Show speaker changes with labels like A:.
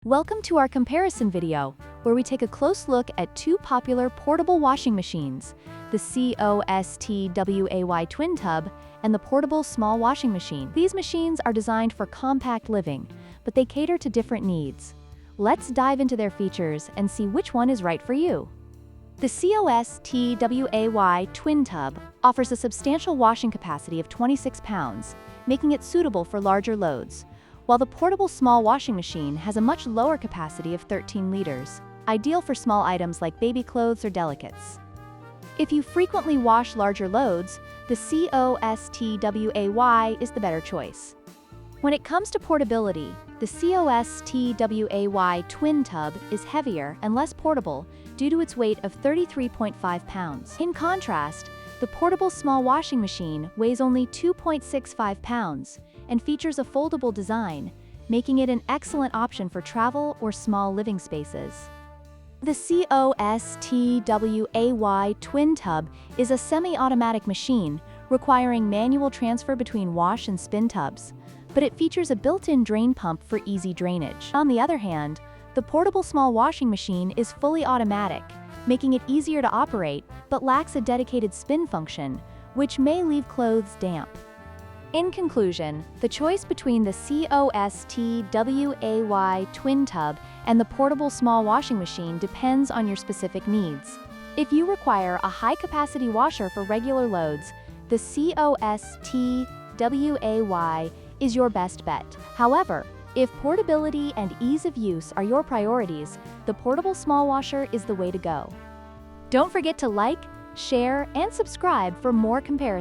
A: Welcome to our comparison video, where we take a close look at two popular portable washing machines, the COSTWAY Twin Tub and the Portable Small Washing Machine. These machines are designed for compact living, but they cater to different needs. Let's dive into their features and see which one is right for you. The COSTWAY Twin Tub offers a substantial washing capacity of 26 pounds, making it suitable for larger loads, while the Portable Small Washing Machine has a much lower capacity of 13 liters, ideal for small items like baby clothes or delicates. If you frequently wash larger loads, the COSTWAY is the better choice. When it comes to portability, the COSTWAY Twin Tub is heavier and less portable due to its weight of 33.5 pounds. In contrast, the Portable Small Washing Machine weighs only 2.65 pounds and features a foldable design, making it an excellent option for travel or small living spaces. The COSTWAY Twin Tub is a semi-automatic machine requiring manual transfer between wash and spin tubs, but it features a built-in drain pump for easy drainage. On the other hand, the Portable Small Washing Machine is fully automatic, making it easier to operate, but lacks a dedicated spin function, which may leave clothes damp. In conclusion, the choice between the COSTWAY Twin Tub and the Portable Small Washing Machine depends on your specific needs. If you require a high-capacity washer for regular loads, the COSTWAY is your best bet. However, if portability and ease of use are your priorities, the Portable Small Washer is the way to go. Don't forget to like, share, and subscribe for more comparisons.